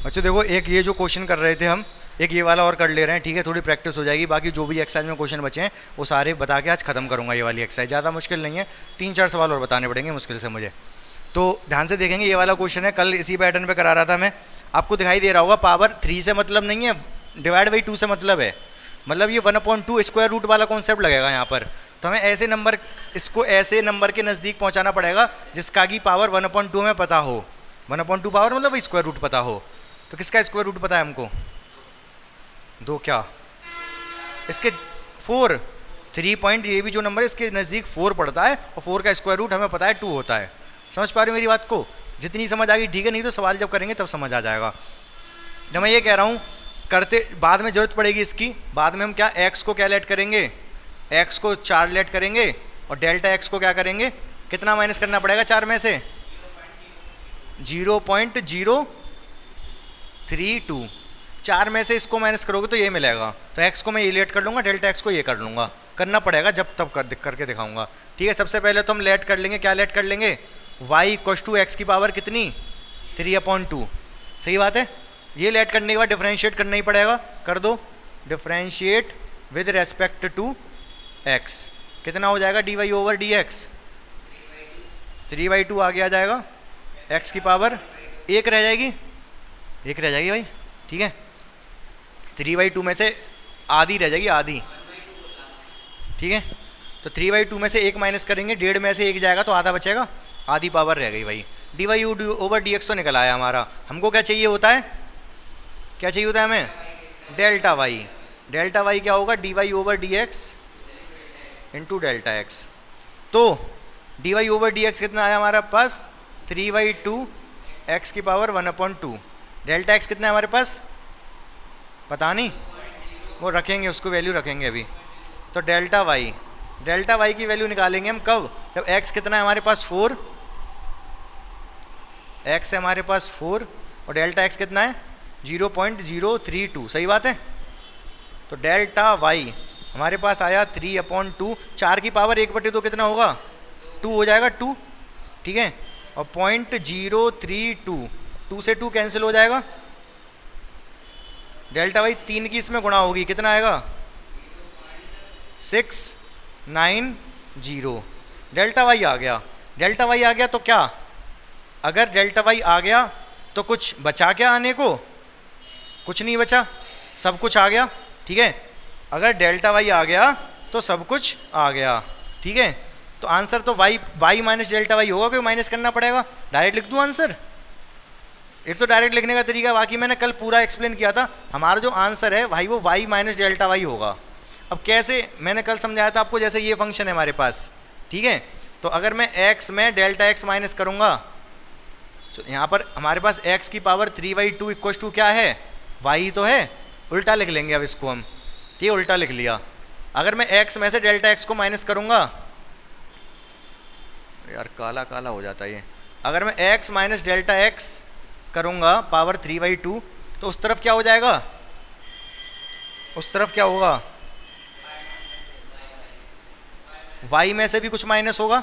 अच्छा देखो, एक ये जो क्वेश्चन कर रहे थे हम, एक ये वाला और कर ले रहे हैं, ठीक है, थोड़ी प्रैक्टिस हो जाएगी। बाकी जो भी एक्सरसाइज में क्वेश्चन बचे हैं वो सारे बता के आज खत्म करूंगा। ये वाली एक्सरसाइज ज़्यादा मुश्किल नहीं है, 3-4 सवाल और बताने पड़ेंगे मुश्किल से मुझे। तो ध्यान से देखेंगे, ये वाला क्वेश्चन है, कल इसी पैटर्न पे करा रहा था मैं, आपको दिखाई दे रहा होगा। पावर 3 से मतलब नहीं है, डिवाइड बाई 2 से मतलब है। मतलब ये 1/2 स्क्वायर रूट वाला कॉन्सेप्ट लगेगा यहाँ पर। तो हमें ऐसे नंबर, इसको ऐसे नंबर के नज़दीक पहुँचाना पड़ेगा जिसका की पावर 1/2 में पता हो। 1/2 पावर मतलब वही स्क्वायर रूट पता हो। तो किसका स्क्वायर रूट पता है हमको? 2 क्या? इसके 4, 3 पॉइंट, ये भी जो नंबर है इसके नज़दीक 4 पड़ता है, और 4 का स्क्वायर रूट हमें पता है 2 होता है। समझ पा रहे हो मेरी बात को? जितनी समझ आ गई ठीक है, नहीं तो सवाल जब करेंगे तब समझ आ जाएगा। तो मैं ये कह रहा हूँ, करते बाद में ज़रूरत पड़ेगी इसकी। बाद में हम क्या एक्स को क्या लेट करेंगे, एक्स को 4 लेट करेंगे, और डेल्टा एक्स को क्या करेंगे, कितना माइनस करना पड़ेगा 4 में से? 0.032। 4 में से इसको माइनस करोगे तो ये मिलेगा। तो एक्स को मैं ये लेट कर लूँगा, डेल्टा एक्स को ये कर लूँगा। करना पड़ेगा, जब तब करके दिखाऊंगा। ठीक है, सबसे पहले तो हम लेट कर लेंगे, क्या लेट कर लेंगे? y इक्वल्स टू एक्स की पावर कितनी? 3/2। सही बात है। ये लेट करने के बाद डिफरेंशिएट करना ही पड़ेगा। कर दो, differentiate with respect to x। कितना हो जाएगा? dy over dx। 3/2 आगे आ जाएगा, x की पावर 1 रह जाएगी, 1 रह जाएगी भाई। ठीक है, 3/2 में से आधी रह जाएगी, आधी। ठीक है, तो 3/2 में से 1 माइनस करेंगे, 1.5 में से 1 जाएगा तो आधा बचेगा, आधी पावर रह गई भाई। dy ओवर dx तो निकल आया हमारा। हमको क्या चाहिए होता है, क्या चाहिए होता है हमें? Delta y। डेल्टा y क्या होगा? dy over dx into delta x। तो dy ओवर dx कितना आया हमारा पास? 3/2 x की पावर 1/2। डेल्टा x कितना है हमारे पास? पता नहीं, वो रखेंगे, उसको वैल्यू रखेंगे अभी। तो डेल्टा y की वैल्यू निकालेंगे हम कब? जब x कितना है हमारे पास? 4। x है हमारे पास 4, और डेल्टा x कितना है? 0.032। सही बात है। तो डेल्टा y हमारे पास आया 3/2। 4 की पावर 1/2 कितना होगा? 2 हो जाएगा, 2। ठीक है, और 0.032, 2 से 2 कैंसिल हो जाएगा। डेल्टा y 3 की इसमें गुणा होगी, कितना आएगा? 690। डेल्टा y आ गया। डेल्टा y आ गया तो क्या, अगर डेल्टा y आ गया तो कुछ बचा क्या आने को? कुछ नहीं बचा, सब कुछ आ गया। ठीक है, अगर डेल्टा y आ गया तो सब कुछ आ गया। ठीक है, तो आंसर तो y माइनस डेल्टा y होगा, क्योंकि माइनस करना पड़ेगा। डायरेक्ट लिख दूँ आंसर? एक तो डायरेक्ट लिखने का तरीका, बाकी मैंने कल पूरा एक्सप्लेन किया था। हमारा जो आंसर है भाई वो y माइनस डेल्टा y होगा। अब कैसे, मैंने कल समझाया था आपको, जैसे ये फंक्शन है हमारे पास। ठीक है, तो अगर मैं x में डेल्टा x माइनस करूँगा, तो यहाँ पर हमारे पास x की पावर 3/2 इक्वल्स टू क्या है? y तो है, उल्टा लिख लेंगे अब इसको हम। ठीक है, उल्टा लिख लिया। अगर मैं x में से डेल्टा x को माइनस करूँगा, यार काला काला हो जाता है ये। अगर मैं x माइनस डेल्टा x करूँगा पावर 3/2, तो उस तरफ क्या हो जाएगा? उस तरफ क्या होगा? y में से भी कुछ माइनस होगा।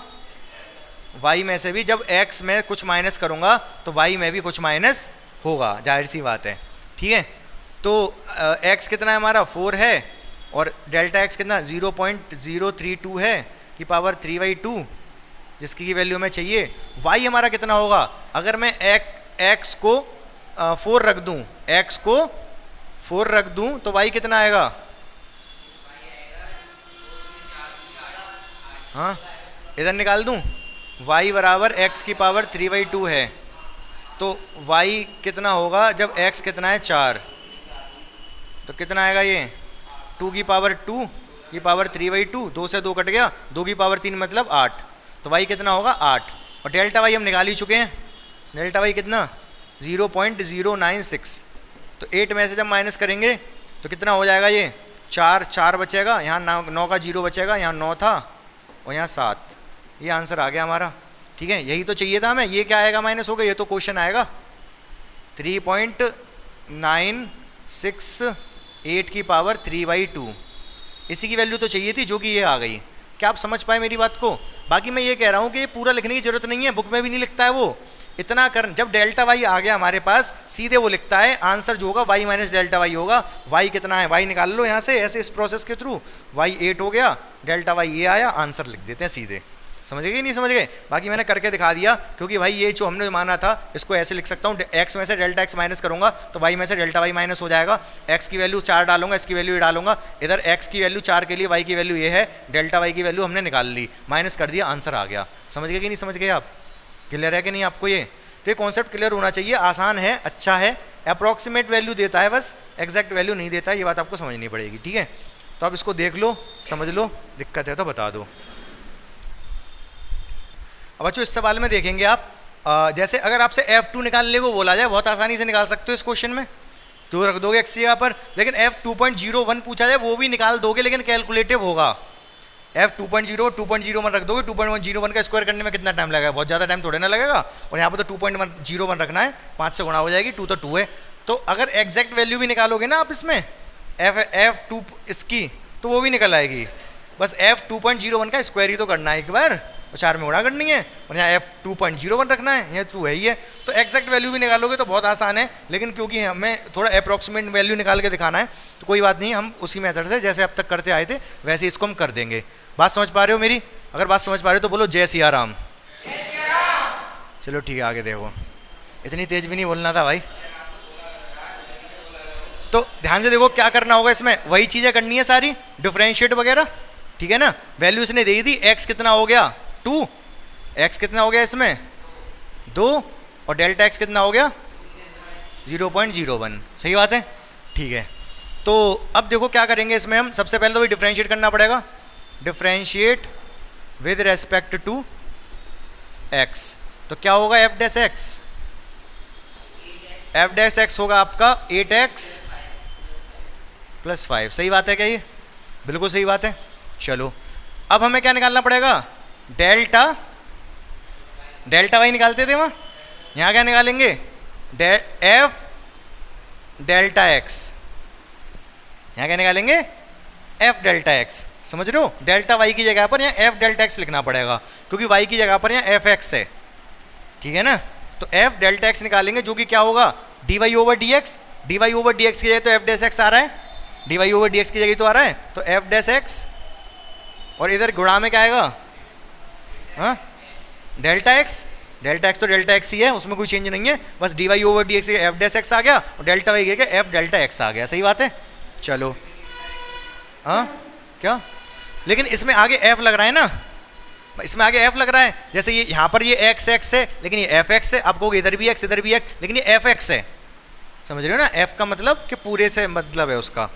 y में से भी, जब x में कुछ माइनस करूँगा तो y में भी कुछ माइनस होगा, जाहिर सी बात है। ठीक है, तो x कितना है हमारा? 4 है, और डेल्टा x कितना? 0.032 है की पावर 3/2, जिसकी वैल्यू हमें चाहिए। y हमारा कितना होगा? अगर मैं x को 4 रख दूँ, x को 4 रख दूँ तो y कितना आएगा? हाँ, इधर निकाल दूँ। y बराबर x की पावर 3/2 है, तो y कितना होगा जब x कितना है? 4। तो कितना आएगा ये? 2 की पावर 2 की पावर 3/2, 2 से 2 कट गया, 2 की पावर 3 मतलब 8। तो y कितना होगा? 8। और डेल्टा y हम निकाल ही चुके हैं। डेल्टा y कितना? 0.096। तो 8 में से जब माइनस करेंगे तो कितना हो जाएगा ये? 4 बचेगा, यहाँ 9 का 0 बचेगा, यहाँ 9 था और यहाँ 7। ये आंसर आ गया हमारा। ठीक है, यही तो चाहिए था हमें। ये क्या आएगा? माइनस होगा, ये तो क्वेश्चन आएगा। 3.968 की पावर 3/2, इसी की वैल्यू तो चाहिए थी, जो कि ये आ गई। क्या आप समझ पाए मेरी बात को? बाकी मैं ये कह रहा हूँ कि ये पूरा लिखने की जरूरत नहीं है, बुक में भी नहीं लिखता है वो। इतना कर, जब डेल्टा वाई आ गया हमारे पास, सीधे वो लिखता है आंसर जो होगा वाई माइनस डेल्टा वाई होगा। वाई कितना है, वाई निकाल लो यहाँ से ऐसे इस प्रोसेस के थ्रू, वाई 8 हो गया, डेल्टा वाई ये आया, आंसर लिख देते हैं सीधे। समझ गए कि नहीं समझ गए? बाकी मैंने करके दिखा दिया, क्योंकि भाई ये जो हमने माना था इसको ऐसे लिख सकता हूँ, एक्स में से डेल्टा एक्स माइनस करूँगा तो वाई में से डेल्टा वाई माइनस हो जाएगा। एक्स की वैल्यू 4 डालूंगा, इसकी वैल्यू ये डालूंगा, इधर एक्स की वैल्यू 4 के लिए वाई की वैल्यू ये है, डेल्टा वाई की वैल्यू हमने निकाल ली, माइनस कर दिया, आंसर आ गया। समझ गए कि नहीं समझ गए आप? क्लियर है कि नहीं आपको ये? तो ये कॉन्सेप्ट क्लियर होना चाहिए, आसान है, अच्छा है, अप्रॉक्सीमेट वैल्यू देता है बस, एग्जैक्ट वैल्यू नहीं देता है, ये बात आपको समझनी पड़ेगी। ठीक है, तो आप इसको देख लो, समझ लो, दिक्कत है तो बता दो। अब बच्चों इस सवाल में देखेंगे आप, जैसे अगर आपसे F2 निकालने को बोला जाए, बहुत आसानी से निकाल सकते हो इस क्वेश्चन में, तो रख दोगे x की जगह पर, लेकिन F2.01 पूछा जाए वो भी निकाल दोगे, लेकिन कैलकुलेटिव होगा। F2.0 2.01 रख दोगे, 2.101 का स्क्वायर करने में कितना टाइम लगेगा, बहुत ज़्यादा टाइम थोड़े ना लगेगा, और यहाँ पर तो 2.101 रखना है, 5 से गुणा हो जाएगी, 2 तो 2 है। तो अगर एग्जैक्ट वैल्यू भी निकालोगे ना आप इसमें F2 इसकी, तो वो भी निकल आएगी, बस F2.01 का स्क्वायर ही तो करना है एक बार, 4 में गुणा करनी है, और यहाँ F2.01 रखना है, ये ट्रू है ही है। तो एग्जैक्ट वैल्यू भी निकालोगे तो बहुत आसान है, लेकिन क्योंकि हमें थोड़ा अप्रॉक्सीमेट वैल्यू निकाल के दिखाना है तो कोई बात नहीं, हम उसी मेथड से जैसे अब तक करते आए थे वैसे इसको हम कर देंगे। बात समझ पा रहे हो मेरी? अगर बात समझ पा रहे हो तो बोलो जय सिया राम। चलो ठीक है, आगे देखो, इतनी तेज भी नहीं बोलना था भाई। तो ध्यान से देखो क्या करना होगा इसमें, वही चीज़ें करनी है सारी, डिफरेंशिएट वगैरह, ठीक है ना। वैल्यू इसने दे दी, एक्स कितना हो गया 2, एक्स कितना हो गया इसमें 2, और डेल्टा एक्स कितना हो गया 0.01। सही बात है, ठीक है। तो अब देखो क्या करेंगे इसमें हम, सबसे पहले तो वही डिफरेंशिएट करना पड़ेगा, differentiate with respect to x. तो क्या होगा f dash x, f dash x होगा आपका 8x + 5। सही बात है क्या ये? बिल्कुल सही बात है। चलो अब हमें क्या निकालना पड़ेगा, डेल्टा, डेल्टा वाई निकालते थे वहाँ, यहाँ क्या निकालेंगे एफ डेल्टा एक्स, यहाँ क्या निकालेंगे एफ डेल्टा एक्स। समझ रहे हो, डेल्टा वाई की जगह पर यहाँ एफ डेल्टा एक्स लिखना पड़ेगा, क्योंकि वाई की जगह पर यहाँ एफ एक्स है, ठीक है ना। तो एफ डेल्टा एक्स निकालेंगे, जो कि क्या होगा d y over d x, d y over d x की जगह तो एफ डैश एक्स आ रहा है, d y over d x की जगह तो आ रहा है, तो एफ डैश एक्स, और इधर गुणा में क्या आएगा, हाँ डेल्टा एक्स, डेल्टा एक्स तो डेल्टा एक्स ही है, उसमें कोई चेंज नहीं है, बस d y over d x f dash x आ गया, और डेल्टा वाई के एफ डेल्टा एक्स आ गया। सही बात है। चलो हाँ क्या, लेकिन इसमें आगे एफ लग रहा है ना, इसमें आगे एफ लग रहा है, जैसे ये यहाँ पर ये एक्स एक्स है, लेकिन ये एफ एक्स है, आप कहोगे इधर भी एक्स इधर भी एक्स, लेकिन ये एफ एक्स है। समझ रहे हो ना, एफ का मतलब कि पूरे से मतलब है उसका।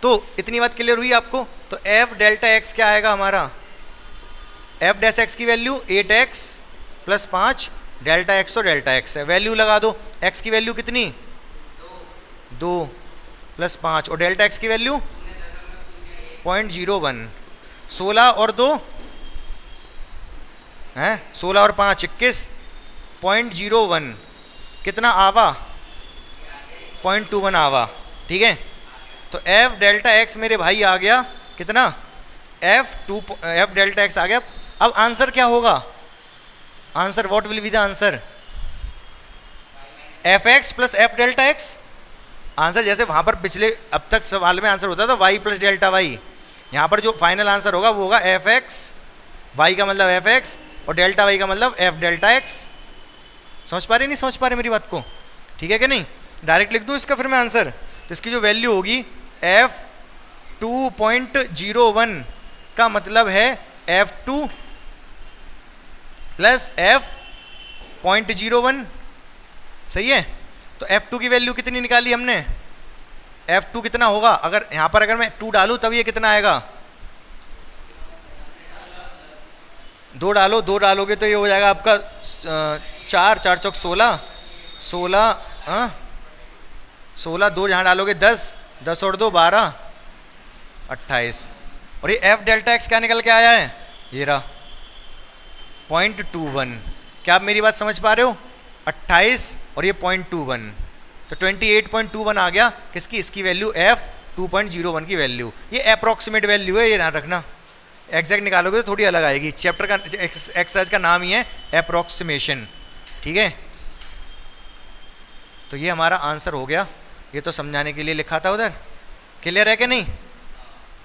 तो इतनी बात क्लियर हुई आपको। तो एफ डेल्टा एक्स क्या आएगा हमारा, एफ डैश एक्स की वैल्यू 8x + 5, डेल्टा एक्स तो डेल्टा एक्स है, वैल्यू लगा दो, एक्स की वैल्यू कितनी 2 + 5, और डेल्टा एक्स की वैल्यू 0.01, 16 और 2 हैं, 16 और 5 21, 0.01 कितना आवा 0.21 आवा, ठीक है। तो एफ डेल्टा एक्स मेरे भाई आ गया कितना, एफ डेल्टा एक्स आ गया। अब आंसर क्या होगा, answer what will be the answer, F x + F delta x. Answer जैसे वहाँ पर पिछले अब तक सवाल में आंसर होता था वाई + डेल्टा वाई, यहाँ पर जो फाइनल आंसर होगा वो होगा एफ एक्स, वाई का मतलब एफ एक्स, और डेल्टा वाई का मतलब एफ डेल्टा एक्स। समझ पा रहे नहीं समझ पा रहे मेरी बात को, ठीक है कि नहीं। डायरेक्ट लिख दूँ इसका फिर मैं आंसर, तो इसकी जो वैल्यू होगी एफ 2.01 का मतलब है F2 + F.01। सही है। तो F2 की वैल्यू कितनी निकाली हमने, F2 कितना होगा, अगर यहाँ पर अगर मैं 2 डालूँ तब ये कितना आएगा, 2 डालो, 2 डालोगे तो ये हो जाएगा आपका 4 4 चौक 16, 16 16, 2 जहाँ डालोगे 10, 10 और 2 12, 28, और ये एफ डेल्टा एक्स क्या निकल के आया है, ये रहा 0.21। क्या आप मेरी बात समझ पा रहे हो, 28 और ये 0.21, तो 28.21 आ गया किसकी, इसकी वैल्यू एफ 2.01 की वैल्यू। ये अप्रॉक्सीमेट वैल्यू है, ये ध्यान रखना, एग्जैक्ट निकालोगे तो थोड़ी अलग आएगी। चैप्टर का एक्सरसाइज का नाम ही है अप्रॉक्सीमेशन, ठीक है। तो ये हमारा आंसर हो गया। ये तो समझाने के लिए लिखा था उधर। क्लियर है कि नहीं?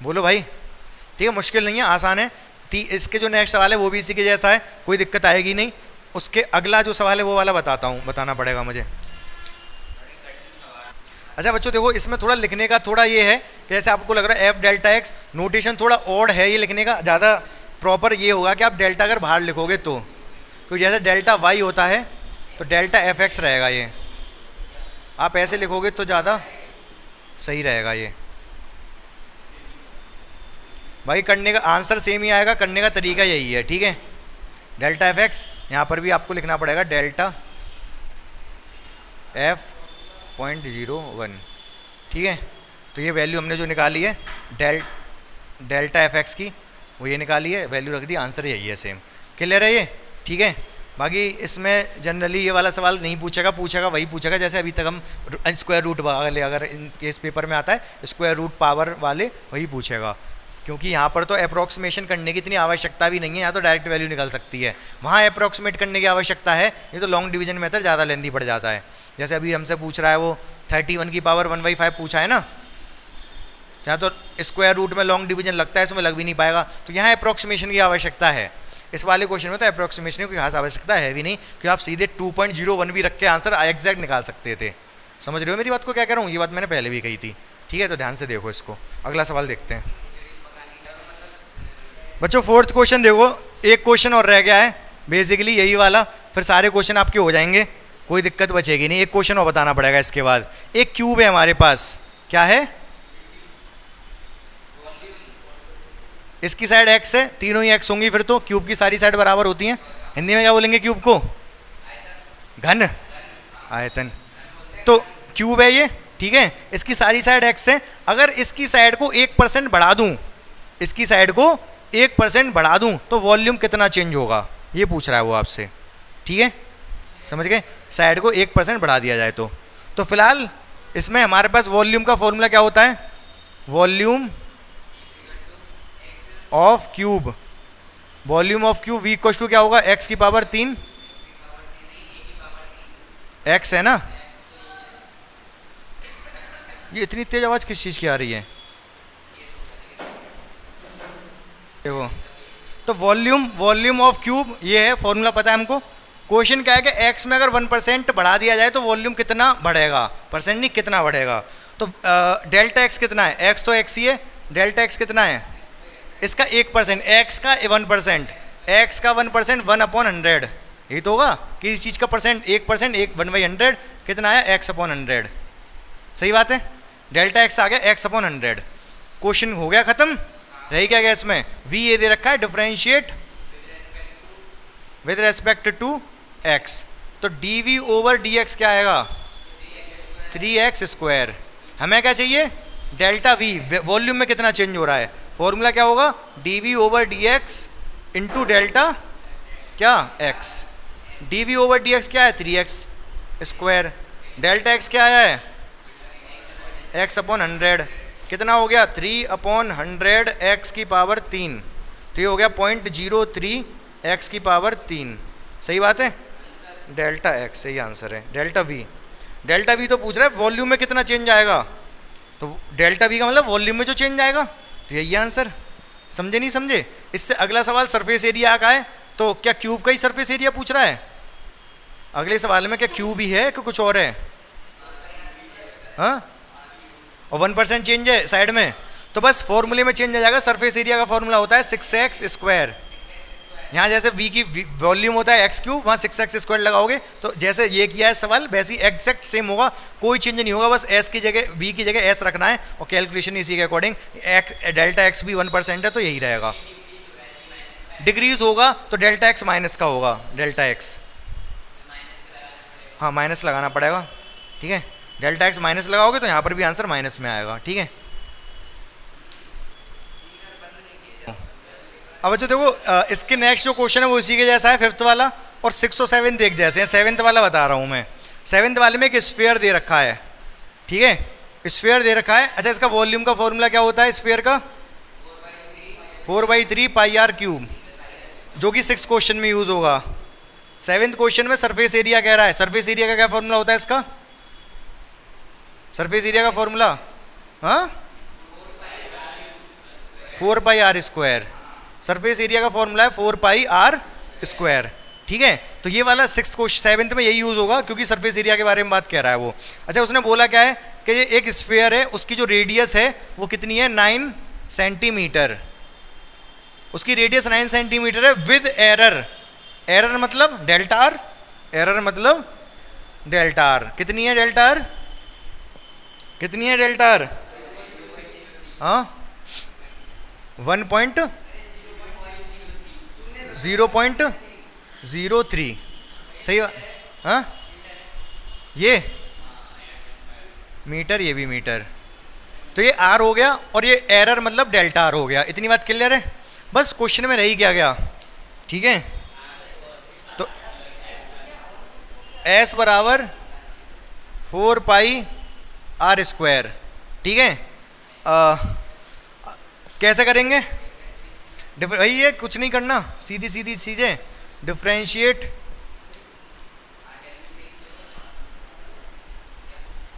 बोलो भाई। ठीक है, मुश्किल नहीं है, आसान है। इसके जो नेक्स्ट सवाल है वो भी इसी के जैसा है, कोई दिक्कत आएगी नहीं। उसके अगला जो सवाल है वो वाला बताता हूँ, बताना पड़ेगा मुझे। अच्छा बच्चों देखो, इसमें थोड़ा लिखने का थोड़ा ये है कि जैसे आपको लग रहा है एफ डेल्टा एक्स, नोटेशन थोड़ा ऑड है ये लिखने का। ज़्यादा प्रॉपर ये होगा कि आप डेल्टा अगर बाहर लिखोगे तो, क्योंकि जैसे डेल्टा वाई होता है तो डेल्टा एफ एक्स रहेगा। ये आप ऐसे लिखोगे तो ज़्यादा सही रहेगा। ये भाई करने का आंसर सेम ही आएगा, करने का तरीका यही है। ठीक है, डेल्टा एफ एक्स यहाँ पर भी आपको लिखना पड़ेगा डेल्टा एफ 0.01। ठीक है, तो ये वैल्यू हमने जो निकाली है डेल्टा एफ एक्स की, वो ये निकाली है, वैल्यू रख दी, आंसर यही है सेम। क्लियर है ये? ठीक है, बाकी इसमें जनरली ये वाला सवाल नहीं पूछेगा वही पूछेगा जैसे अभी तक हम स्क्वायर रूट वाले, अगर इन केस पेपर में आता है स्क्वायर रूट पावर वाले, वही पूछेगा। क्योंकि यहाँ पर तो अप्रॉक्सीमेशन करने की इतनी आवश्यकता भी नहीं है, यहाँ तो डायरेक्ट वैल्यू निकल सकती है। वहाँ अप्रॉक्सीमेट करने की आवश्यकता है, ये तो लॉन्ग डिवीजन मेथड ज़्यादा लेंदी पड़ जाता है। जैसे अभी हमसे पूछ रहा है वो 31 की पावर 1/5 पूछा है ना, यहाँ तो स्क्वायर रूट में लॉन्ग डिवीजन लगता है, इसमें लग भी नहीं पाएगा। तो यहाँ अप्रॉक्सीमेशन की आवश्यकता है। इस वाले क्वेश्चन में तो अप्रॉक्सीमेशन की खास आवश्यकता है भी नहीं, कि आप सीधे 2.01 भी रख के आंसर एग्जैक्ट निकाल सकते थे। समझ रहे हो मेरी बात को क्या कह रहा हूँ? ये बात मैंने पहले भी कही थी। ठीक है, तो ध्यान से देखो इसको। अगला सवाल देखते हैं बच्चों। फोर्थ क्वेश्चन देखो, एक क्वेश्चन और रह गया है बेसिकली यही वाला, फिर सारे क्वेश्चन आपके हो जाएंगे, कोई दिक्कत बचेगी नहीं। एक क्वेश्चन और बताना पड़ेगा इसके बाद। एक क्यूब है हमारे पास, क्या है? इसकी साइड एक्स है, तीनों ही एक्स होंगी, फिर तो क्यूब की सारी साइड बराबर होती हैं। हिंदी में क्या बोलेंगे क्यूब को? घन, आयतन। तो क्यूब है ये, ठीक है, इसकी सारी साइड एक्स है। अगर इसकी साइड को 1% बढ़ा दूं, इसकी साइड को 1% बढ़ा दूं तो वॉल्यूम कितना चेंज होगा, ये पूछ रहा है वो आपसे। ठीक है, समझ गए? साइड को 1% बढ़ा दिया जाए तो फिलहाल इसमें हमारे पास वॉल्यूम का फॉर्मूला क्या होता है? Volume of cube, volume of cube v equal to क्या होगा? x की पावर 3, x है ना। ये इतनी तेज आवाज किस चीज की आ रही है? देखो, तो वॉल्यूम ऑफ क्यूब ये है, फॉर्मूला पता है हमको। क्वेश्चन क्या है कि x में अगर 1% बढ़ा दिया जाए तो वॉल्यूम कितना बढ़ेगा, परसेंट नहीं कितना बढ़ेगा। तो डेल्टा x कितना है? x तो x ही है, डेल्टा x कितना है? इसका 1%, x का 1%, x का 1% 1/100, यही तो होगा कि इस चीज़ का परसेंट 1%, 1/100 कितना है? x/100। सही बात है, डेल्टा x आ गया x/100। क्वेश्चन हो गया खत्म। रही क्या गया इसमें? v ये दे रखा है, differentiate with respect to x। तो dv/dx क्या आएगा? 3x²। हमें क्या चाहिए? डेल्टा v, वॉल्यूम में कितना चेंज हो रहा है। फॉर्मूला क्या होगा? dv/dx इंटू डेल्टा क्या? x। dv/dx क्या है? 3x²। डेल्टा x क्या आया है? x/100। कितना हो गया? 3/100 x की पावर 3। तो ये हो गया 0.03 x की पावर 3। सही बात है, डेल्टा x सही आंसर है। डेल्टा v तो पूछ रहा है वॉल्यूम में कितना चेंज आएगा, तो डेल्टा v का मतलब वॉल्यूम में जो चेंज आएगा, तो यही आंसर। समझे नहीं समझे? इससे अगला सवाल सरफेस एरिया का है, तो क्या क्यूब का ही सरफेस एरिया पूछ रहा है? अगले सवाल में क्या क्यूब ही है कि कुछ और है? हाँ, और 1% चेंज है साइड में, तो बस फॉर्मूले में चेंज आ जाएगा। सरफेस एरिया का फॉर्मूला होता है 6x²। यहाँ जैसे v की वॉल्यूम होता है x3, वहाँ 6x² लगाओगे, तो जैसे ये किया है सवाल वैसे ही एग्जैक्ट सेम होगा, कोई चेंज नहीं होगा। बस s की जगह v की जगह s रखना है और कैलकुलेशन इसी के अकॉर्डिंग। डेल्टा x भी 1% है तो यही रहेगा। डिग्रीज होगा तो डेल्टा x माइनस का होगा, डेल्टा x। हाँ, माइनस लगाना पड़ेगा। ठीक है, डेल्टा x माइनस लगाओगे तो यहाँ पर भी आंसर माइनस में आएगा। ठीक है, अब बच्चों देखो इसके नेक्स्ट जो क्वेश्चन है वो इसी के जैसा है, 5th वाला, और 6 और 7 एक जैसे हैं। 7th वाला बता रहा हूँ मैं। 7th वाले में एक स्फीयर दे रखा है, ठीक है, स्फीयर दे रखा है। अच्छा, इसका वॉल्यूम का फॉर्मूला क्या होता है स्फीयर का? 4/3 πr3, जो कि 6th क्वेश्चन में यूज होगा। 7th क्वेश्चन में सरफेस एरिया कह रहा है। सरफेस एरिया का क्या फॉर्मूला होता है इसका? सरफेस एरिया का फॉर्मूला, हाँ 4 पाई आर स्क्वायर। सरफेस एरिया का फॉर्मूला है 4 पाई आर स्क्वायर, ठीक है। तो ये वाला 6th क्वेश्चन 7th में यही यूज होगा क्योंकि सरफेस एरिया के बारे में बात कह रहा है वो। अच्छा उसने बोला क्या है कि ये एक स्फीयर है, उसकी जो रेडियस है वो कितनी है 9 सेंटीमीटर, उसकी रेडियस 9 सेंटीमीटर है विद एरर। एरर मतलब डेल्टा आर, एरर मतलब डेल्टा आर। कितनी है डेल्टा आर, कितनी है डेल्टा आर, हाँ 0.03 सही, हाँ ये मीटर, ये भी मीटर, तो ये आर हो गया और ये एरर मतलब डेल्टा आर हो गया। इतनी बात क्लियर है, बस क्वेश्चन में रही क्या गया, ठीक है। तो एस बराबर 4 पाई आर स्क्वायर, ठीक है। कैसे करेंगे, वही है, कुछ नहीं करना, सीधी सीधी चीजें,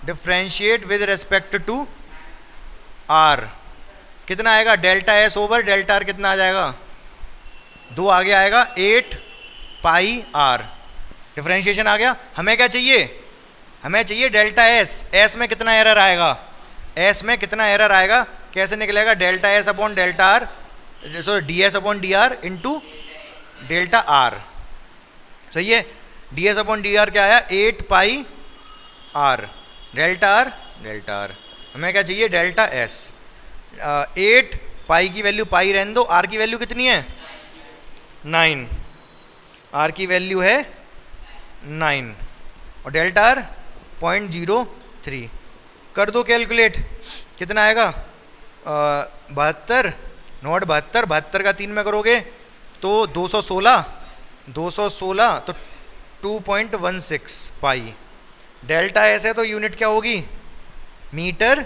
differentiate with respect to r. कितना आएगा delta s over delta r, कितना आ जाएगा 2 आगे आएगा 8 पाई आर। डिफरेंशिएशन आ गया। हमें क्या चाहिए, हमें चाहिए डेल्टा एस। एस में कितना एरर आएगा, एस में कितना एरर आएगा, कैसे निकलेगा delta s upon delta r, sorry d s upon d r into delta r, सही है। D s upon d r क्या आया 8 pi r, delta r delta r. हमें क्या चाहिए डेल्टा एस। 8 पाई की वैल्यू पाई रहने दो, आर की वैल्यू कितनी है 9, आर की वैल्यू है 9 और डेल्टा आर 0.03। कर दो कैलकुलेट, कितना आएगा 72, नॉट 72, 72 का 3 में करोगे तो 216 तो 2.16 पाई। डेल्टा एस है तो यूनिट क्या होगी मीटर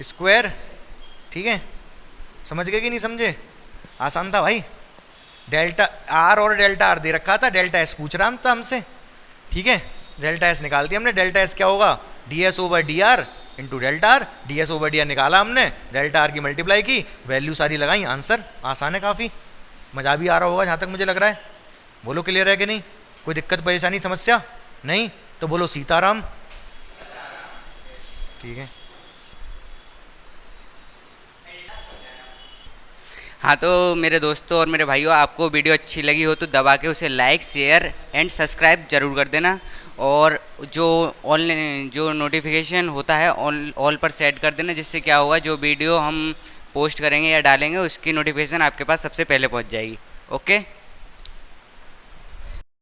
स्क्वायर, ठीक है। समझ गए कि नहीं समझे, आसान था भाई। डेल्टा आर और डेल्टा आर दे रखा था, डेल्टा एस पूछ रहा था हमसे, ठीक है। डेल्टा एस निकाल दिया हमने, डेल्टा एस क्या होगा D S over D r into delta are. D S over D R निकाला हमने, डेल्टा आर की मल्टीप्लाई की, वैल्यू सारी लगाई, आंसर आसान है काफ़ी। मज़ा भी आ रहा होगा जहाँ तक मुझे लग रहा है। बोलो क्लियर है कि नहीं, कोई दिक्कत परेशानी समस्या नहीं, तो बोलो सीताराम, ठीक है। हाँ तो मेरे दोस्तों और मेरे भाइयों, आपको वीडियो अच्छी लगी हो तो दबा के उसे लाइक शेयर एंड सब्सक्राइब जरूर कर देना, और जो नोटिफिकेशन होता है ऑल पर सेट कर देना, जिससे क्या होगा जो वीडियो हम पोस्ट करेंगे या डालेंगे उसकी नोटिफिकेशन आपके पास सबसे पहले पहुंच जाएगी। ओके।